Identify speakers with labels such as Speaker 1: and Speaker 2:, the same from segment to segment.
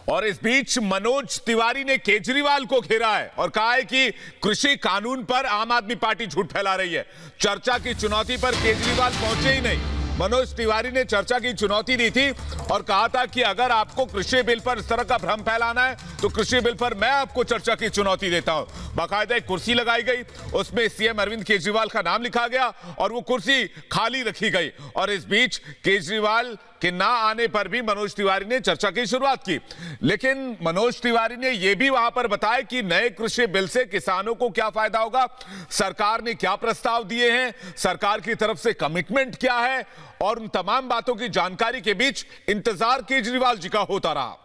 Speaker 1: और इस बीच मनोज तिवारी ने केजरीवाल को घेरा है और कहा है कि कृषि कानून पर आम आदमी पार्टी झूठ फैला रही है। चर्चा की चुनौती पर केजरीवाल पहुंचे ही नहीं। मनोज तिवारी ने चर्चा की चुनौती दी थी और कहा था कि अगर आपको कृषि बिल पर इस तरह का भ्रम फैलाना है तो कृषि बिल पर मैं आपको चर्चा की चुनौती देता हूं। बाकायदा एक कुर्सी लगाई गई, उसमें सीएम अरविंद केजरीवाल का नाम लिखा गया और वो कुर्सी खाली रखी गई। और इस बीच केजरीवाल के ना आने पर भी मनोज तिवारी ने चर्चा की शुरुआत की। लेकिन मनोज तिवारी ने यह भी वहां पर बताया कि नए कृषि बिल से किसानों को क्या फायदा होगा, सरकार ने क्या प्रस्ताव दिए हैं, सरकार की तरफ से कमिटमेंट क्या है, और उन तमाम बातों की जानकारी के बीच इंतजार केजरीवाल जी का होता रहा।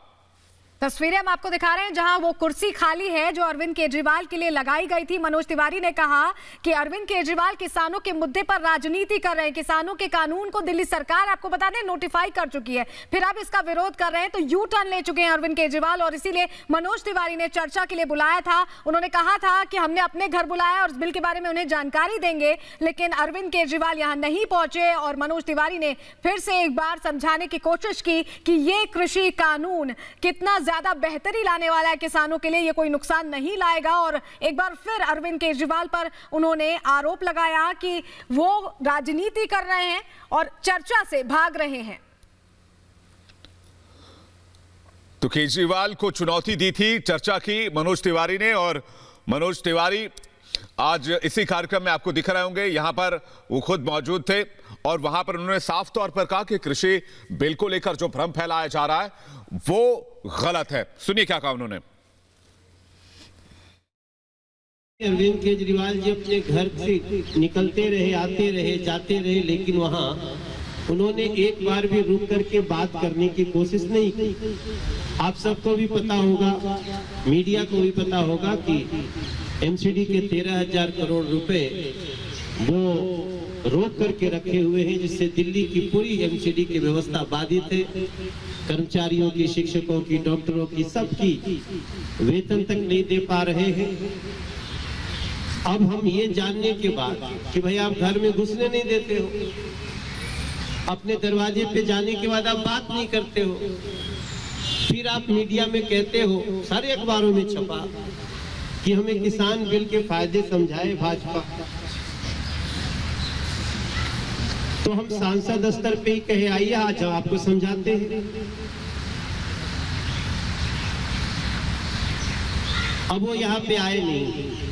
Speaker 2: तस्वीरें हम आपको दिखा रहे हैं जहां वो कुर्सी खाली है जो अरविंद केजरीवाल के लिए लगाई गई थी। मनोज तिवारी ने कहा कि अरविंद केजरीवाल किसानों के मुद्दे पर राजनीति कर रहे हैं। किसानों के कानून को दिल्ली सरकार, आपको बता दें, नोटिफाई कर चुकी है, फिर अब इसका विरोध कर रहे हैं। तो यू टर्न ले चुके हैं अरविंद केजरीवाल और इसीलिए मनोज तिवारी ने चर्चा के लिए बुलाया था। उन्होंने कहा था कि हमने अपने घर बुलाया और इस बिल के बारे में उन्हें जानकारी देंगे, लेकिन अरविंद केजरीवाल यहां नहीं पहुंचे और मनोज तिवारी ने फिर से एक बार समझाने की कोशिश की कि ये कृषि कानून कितना ज्यादा बेहतरी लाने वाला है किसानों के लिए, ये कोई नुकसान नहीं लाएगा। और एक बार फिर अरविंद केजरीवाल पर उन्होंने आरोप लगाया कि वो राजनीति कर रहे हैं और चर्चा से भाग रहे हैं।
Speaker 1: तो केजरीवाल को चुनौती दी थी चर्चा की मनोज तिवारी ने, और मनोज तिवारी आज इसी कार्यक्रम में आपको दिख रहे होंगे, यहां पर वो खुद मौजूद थे और वहां पर उन्होंने साफ तौर पर कहा कि कृषि बिल को लेकर जो भ्रम फैलाया जा रहा है वो गलत है। सुनिए क्या कहा उन्होंने।
Speaker 3: अरविंद केजरीवाल जी अपने घर से निकलते रहे, आते रहे, जाते रहे, लेकिन वहां उन्होंने एक बार भी रुक करके बात करने की कोशिश नहीं की। आप सबको भी पता होगा, मीडिया को भी पता होगा कि एमसीडी के 13,000 करोड़ रुपए वो रोक करके रखे हुए हैं, जिससे दिल्ली की पूरी एमसीडी की व्यवस्था बाधित है। कर्मचारियों की, शिक्षकों की, डॉक्टरों की, सबकी वेतन तक नहीं दे पा रहे हैं। अब हम ये जानने के बाद कि भाई आप घर में घुसने नहीं देते हो, अपने दरवाजे पे जाने के बाद आप बात नहीं करते हो, फिर आप मीडिया में कहते हो, सारे अखबारों में छपा कि हमें किसान बिल के फायदे समझाए भाजपा। तो हम सांसद स्तर पे ही कहे आइए आज आपको समझाते हैं। अब वो यहाँ पे आए नहीं।